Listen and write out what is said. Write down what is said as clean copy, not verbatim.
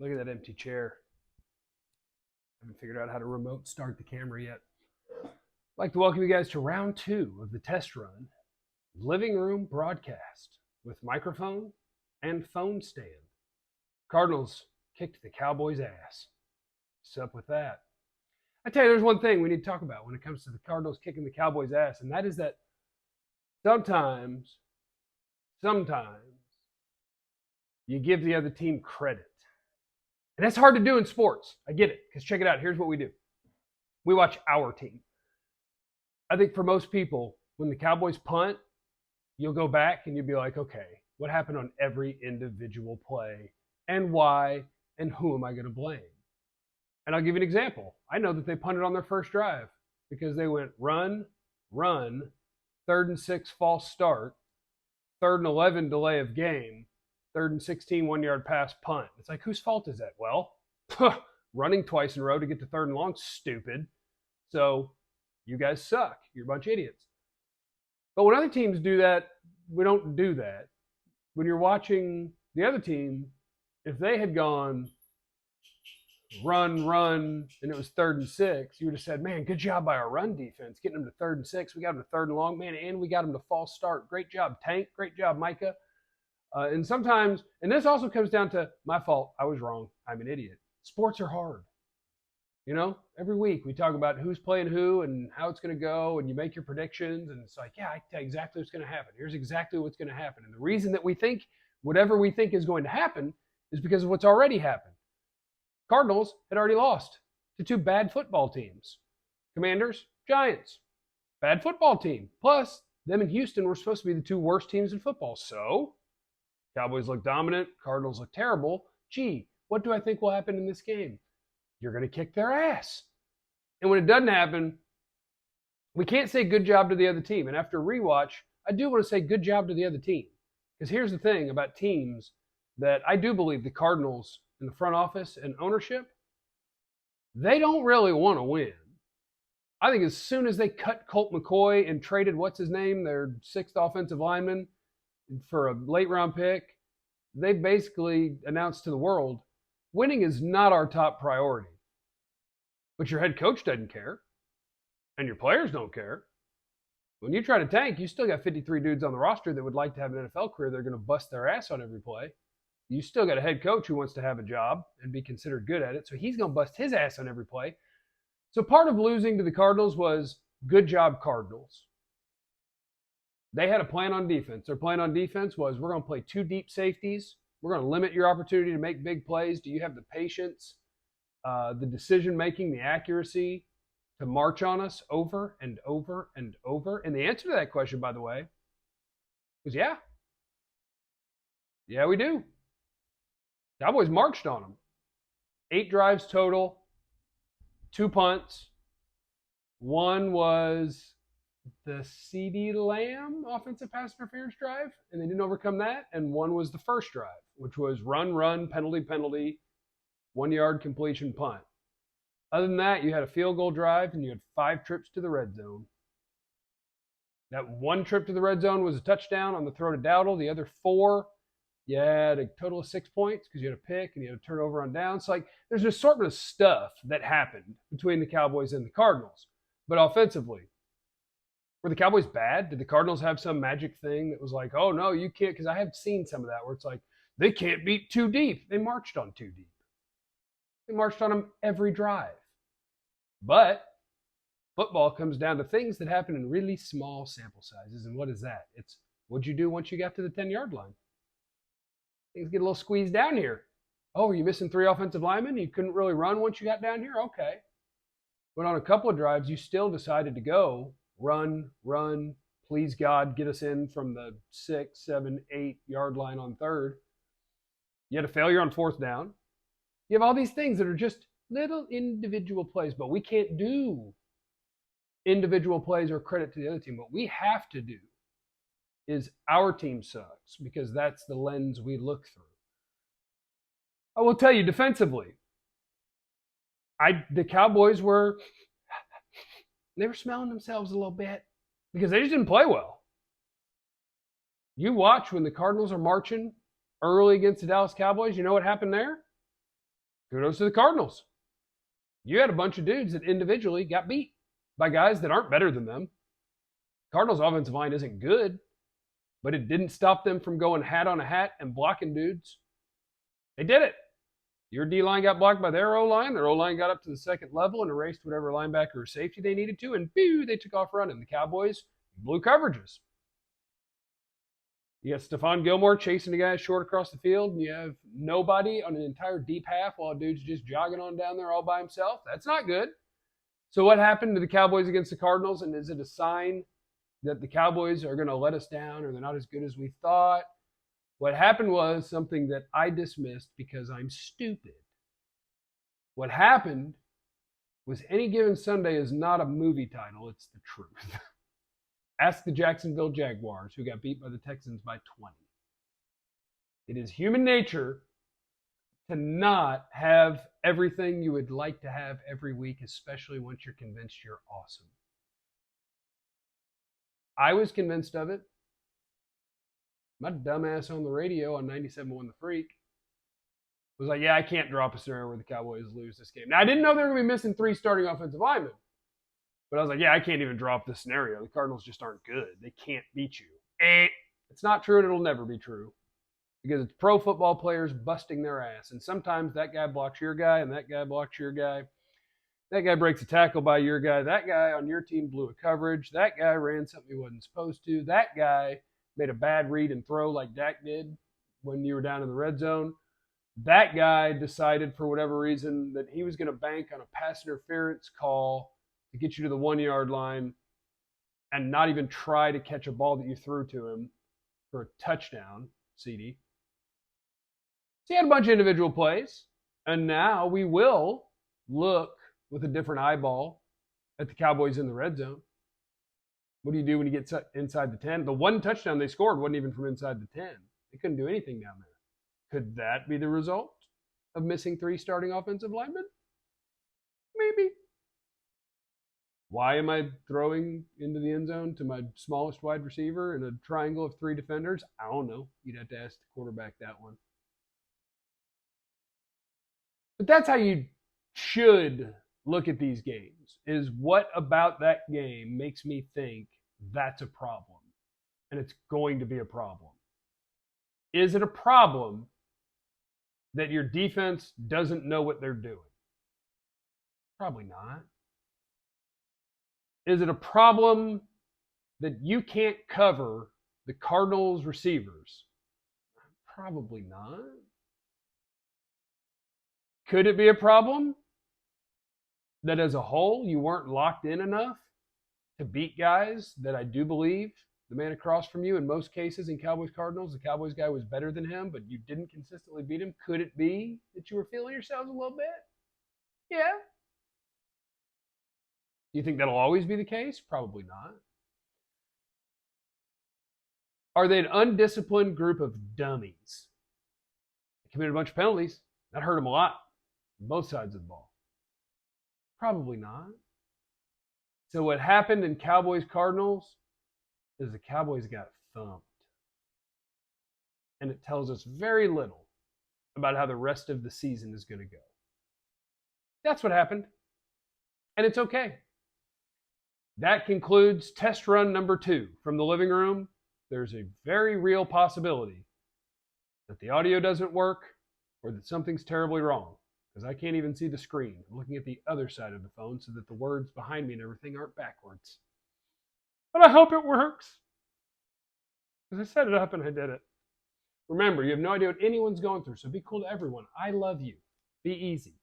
Look at that empty chair. I haven't figured out how to remote start the camera yet. I'd like to welcome you guys to round 2 of the test run living room broadcast with microphone and phone stand. Cardinals kicked the Cowboys' ass. What's up with that? I tell you, there's one thing we need to talk about when it comes to the Cardinals kicking the Cowboys' ass, and that is that sometimes you give the other team credit. And that's hard to do in sports. I get it. Because check it out. Here's what we do. We watch our team. I think for most people, when the Cowboys punt, you'll go back and you'll be like, okay, what happened on every individual play and why and who am I going to blame? And I'll give you an example. I know that they punted on their first drive because they went run, 3rd and 6 false start, 3rd and 11 delay of game, 3rd and 16 1-yard pass punt. It's like, whose fault is that? Well, running twice in a row to get to 3rd and long, stupid. So you guys suck. You're a bunch of idiots. But when other teams do that, we don't do that. When you're watching the other team, if they had gone run, and it was 3rd and 6, you would have said, man, good job by our run defense, getting them to 3rd and 6. We got them to 3rd and long, man, and we got them to false start. Great job, Tank. Great job, Micah. And sometimes, and this also comes down to my fault. I was wrong. I'm an idiot. Sports are hard. You know, every week we talk about who's playing who and how it's going to go, and you make your predictions, and it's like, yeah, I tell you exactly what's going to happen. Here's exactly what's going to happen. And the reason that we think whatever we think is going to happen is because of what's already happened. Cardinals had already lost to 2 bad football teams. Commanders, Giants. Bad football team. Plus, them and Houston were supposed to be the 2 worst teams in football. So, Cowboys look dominant. Cardinals look terrible. Gee, what do I think will happen in this game? You're going to kick their ass. And when it doesn't happen, we can't say good job to the other team. And after a rewatch, I do want to say good job to the other team. Because here's the thing about teams that I do believe the Cardinals in the front office and ownership, they don't really want to win. I think as soon as they cut Colt McCoy and traded their 6th offensive lineman for a late round pick, they basically announced to the world, winning is not our top priority. But your head coach doesn't care, and your players don't care. When you try to tank, you still got 53 dudes on the roster that would like to have an NFL career. They're going to bust their ass on every play. You still got a head coach who wants to have a job and be considered good at it, so he's going to bust his ass on every play. So part of losing to the Cardinals was good job, Cardinals. They had a plan on defense. Their plan on defense was we're going to play 2 deep safeties. We're going to limit your opportunity to make big plays. Do you have the patience, the decision-making, the accuracy to march on us over and over and over? And the answer to that question, by the way, was yeah. Yeah, we do. Cowboys marched on them. 8 drives total, 2 punts. One was the CeeDee Lamb offensive pass interference drive, and they didn't overcome that. And one was the first drive, which was run, penalty, 1-yard completion punt. Other than that, you had a field goal drive, and you had 5 trips to the red zone. That 1 trip to the red zone was a touchdown on the throw to Dowdle. The other 4, you had a total of 6 points because you had a pick and you had a turnover on downs. So, there's an assortment of stuff that happened between the Cowboys and the Cardinals. But offensively, were the Cowboys bad? Did the Cardinals have some magic thing that was like, oh, no, you can't? Because I have seen some of that where it's like, they can't beat 2 deep. They marched on 2 deep. They marched on them every drive. But football comes down to things that happen in really small sample sizes. And what is that? It's what'd you do once you got to the 10-yard line? Things get a little squeezed down here. Oh, are you missing 3 offensive linemen? You couldn't really run once you got down here? Okay. But on a couple of drives, you still decided to go run, please God, get us in from the 6, 7, 8-yard line on 3rd. You had a failure on 4th down. You have all these things that are just little individual plays, but we can't do individual plays or credit to the other team. What we have to do is our team sucks because that's the lens we look through. I will tell you defensively, the Cowboys were smelling themselves a little bit because they just didn't play well. You watch when the Cardinals are marching early against the Dallas Cowboys, you know what happened there? Kudos to the Cardinals. You had a bunch of dudes that individually got beat by guys that aren't better than them. Cardinals' offensive line isn't good, but it didn't stop them from going hat on a hat and blocking dudes. They did it. Your D-line got blocked by their O-line. Their O-line got up to the second level and erased whatever linebacker or safety they needed to, and boo, they took off running. The Cowboys blew coverages. You got Stephon Gilmore chasing a guy short across the field, and you have nobody on an entire deep half while a dude's just jogging on down there all by himself. That's not good. So what happened to the Cowboys against the Cardinals, and is it a sign that the Cowboys are going to let us down or they're not as good as we thought? What happened was something that I dismissed because I'm stupid. What happened was Any Given Sunday is not a movie title, it's the truth. Ask the Jacksonville Jaguars, who got beat by the Texans by 20. It is human nature to not have everything you would like to have every week, especially once you're convinced you're awesome. I was convinced of it. My dumbass on the radio on 97.1 The Freak was like, yeah, I can't drop a scenario where the Cowboys lose this game. Now, I didn't know they were going to be missing 3 starting offensive linemen. But I was like, yeah, I can't even drop this scenario. The Cardinals just aren't good. They can't beat you. It's not true, and it'll never be true. Because it's pro football players busting their ass. And sometimes that guy blocks your guy, and that guy blocks your guy. That guy breaks a tackle by your guy. That guy on your team blew a coverage. That guy ran something he wasn't supposed to. That guy made a bad read and throw like Dak did when you were down in the red zone. That guy decided for whatever reason that he was going to bank on a pass interference call to get you to the 1-yard line and not even try to catch a ball that you threw to him for a touchdown, CD. So he had a bunch of individual plays, and now we will look with a different eyeball at the Cowboys in the red zone. What do you do when you get inside the 10? The one touchdown they scored wasn't even from inside the 10. They couldn't do anything down there. Could that be the result of missing 3 starting offensive linemen? Maybe. Why am I throwing into the end zone to my smallest wide receiver in a triangle of 3 defenders? I don't know. You'd have to ask the quarterback that one. But that's how you should look at these games, is what about that game makes me think that's a problem, and it's going to be a problem. Is it a problem that your defense doesn't know what they're doing? Probably not. Is it a problem that you can't cover the Cardinals receivers? Probably not. Could it be a problem that as a whole you weren't locked in enough to beat guys that I do believe the man across from you in most cases in Cowboys Cardinals, the Cowboys guy was better than him, but you didn't consistently beat him? Could it be that you were feeling yourselves a little bit? Yeah. Do you think that'll always be the case? Probably not. Are they an undisciplined group of dummies? They committed a bunch of penalties. That hurt them a lot on both sides of the ball. Probably not. So what happened in Cowboys Cardinals is the Cowboys got thumped. And it tells us very little about how the rest of the season is going to go. That's what happened. And it's okay. That concludes test run number 2 from the living room. There's a very real possibility that the audio doesn't work or that something's terribly wrong, because I can't even see the screen. I'm looking at the other side of the phone so that the words behind me and everything aren't backwards. But I hope it works, because I set it up and I did it. Remember, you have no idea what anyone's going through, so be cool to everyone. I love you. Be easy.